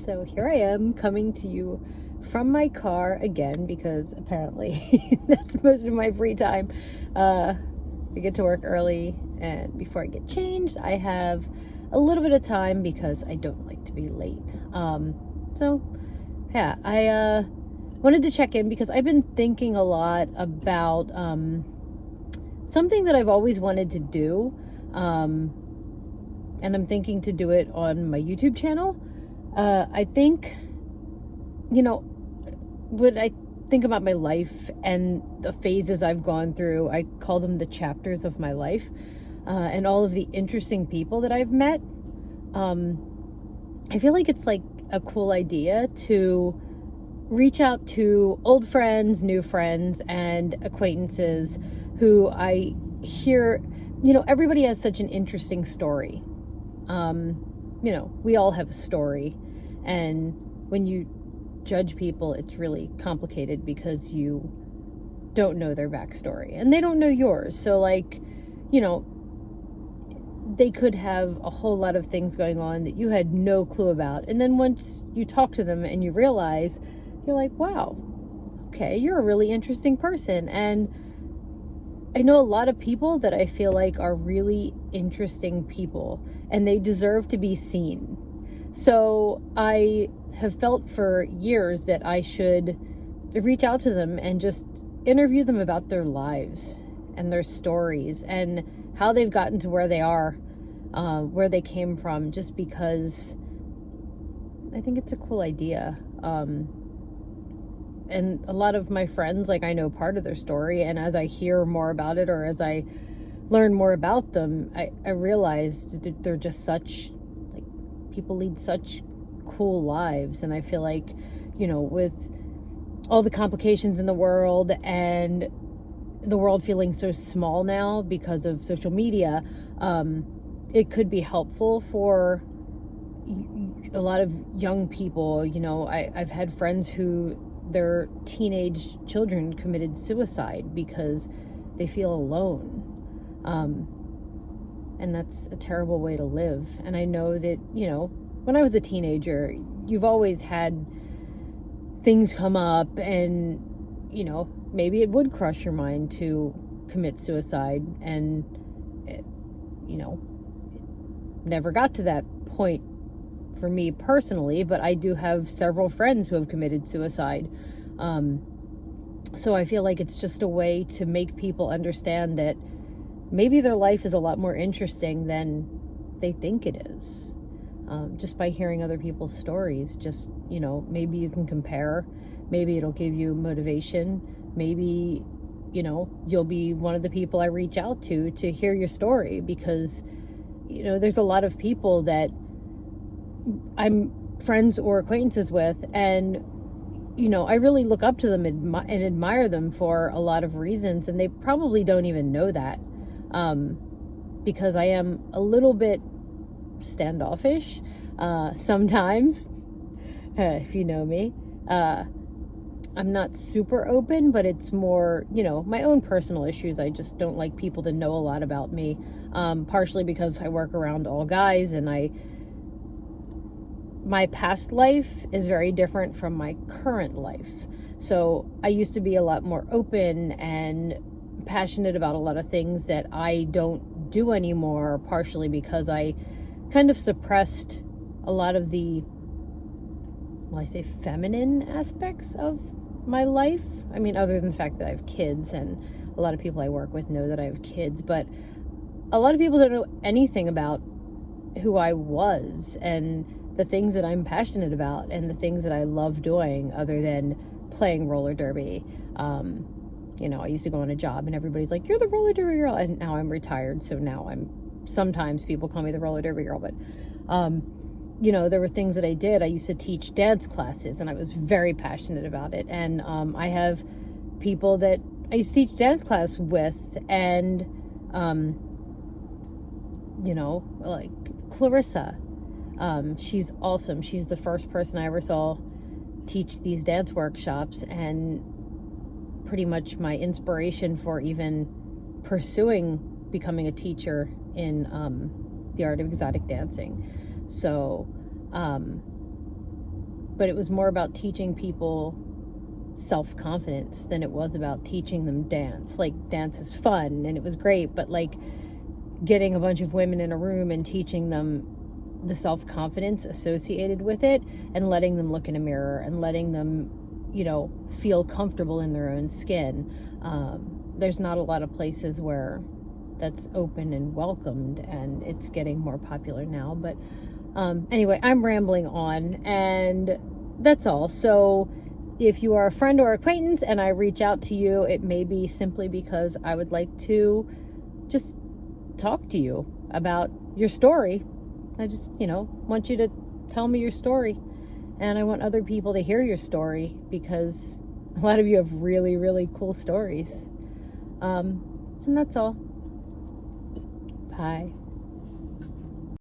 So here I am coming to you from my car again because apparently that's most of my free time. I get to work early, and before I get changed, I have a little bit of time because I don't like to be late. So yeah, I wanted to check in because I've been thinking a lot about something that I've always wanted to do. And I'm thinking to do it on my YouTube channel. I think, when I think about my life and the phases I've gone through, I call them the chapters of my life, and all of the interesting people that I've met. I feel like it's like a cool idea to reach out to old friends, new friends, and acquaintances who I hear, everybody has such an interesting story. We all have a story, and when you judge people, it's really complicated because you don't know their backstory and they don't know yours. So they could have a whole lot of things going on that you had no clue about. And then once you talk to them and you realize, you're like, wow, okay, you're a really interesting person. And I know a lot of people that I feel like are really interesting people and they deserve to be seen. So I have felt for years that I should reach out to them and just interview them about their lives and their stories and how they've gotten to where they are, where they came from, just because I think it's a cool idea. And a lot of my friends, I know part of their story, and as I hear more about it or as I learn more about them, I realized that they're just people lead such cool lives. And I feel like, with all the complications in the world and the world feeling so small now because of social media, it could be helpful for a lot of young people. I've had friends who their teenage children committed suicide because they feel alone. And that's a terrible way to live. And I know that, when I was a teenager, you've always had things come up and, maybe it would crush your mind to commit suicide. And, it never got to that point for me personally, but I do have several friends who have committed suicide. So I feel like it's just a way to make people understand that maybe their life is a lot more interesting than they think it is. Just by hearing other people's stories, maybe you can compare, maybe it'll give you motivation, maybe, you'll be one of the people I reach out to hear your story, because, there's a lot of people that I'm friends or acquaintances with, and I really look up to them and admire them for a lot of reasons, and they probably don't even know that, because I am a little bit standoffish sometimes, if you know me. I'm not super open, but it's more, my own personal issues. I just don't like people to know a lot about me, partially because I work around all guys, and my past life is very different from my current life. So I used to be a lot more open and passionate about a lot of things that I don't do anymore, partially because I kind of suppressed a lot of the, I say feminine aspects of my life. I mean, other than the fact that I have kids, and a lot of people I work with know that I have kids, but a lot of people don't know anything about who I was and the things that I'm passionate about and the things that I love doing other than playing roller derby. I used to go on a job and everybody's like, you're the roller derby girl. And now I'm retired. So now sometimes people call me the roller derby girl, but, there were things that I did. I used to teach dance classes and I was very passionate about it. And, I have people that I used to teach dance class with, and, like Clarissa, she's awesome. She's the first person I ever saw teach these dance workshops, and pretty much my inspiration for even pursuing becoming a teacher in the art of exotic dancing. So but it was more about teaching people self-confidence than it was about teaching them dance. Like, dance is fun and it was great, but like getting a bunch of women in a room and teaching them the self-confidence associated with it, and letting them look in a mirror and letting them, feel comfortable in their own skin. There's not a lot of places where that's open and welcomed, and it's getting more popular now. But anyway, I'm rambling on, and that's all. So if you are a friend or acquaintance and I reach out to you, it may be simply because I would like to just talk to you about your story. I just, want you to tell me your story. And I want other people to hear your story, because a lot of you have really, really cool stories. And that's all. Bye.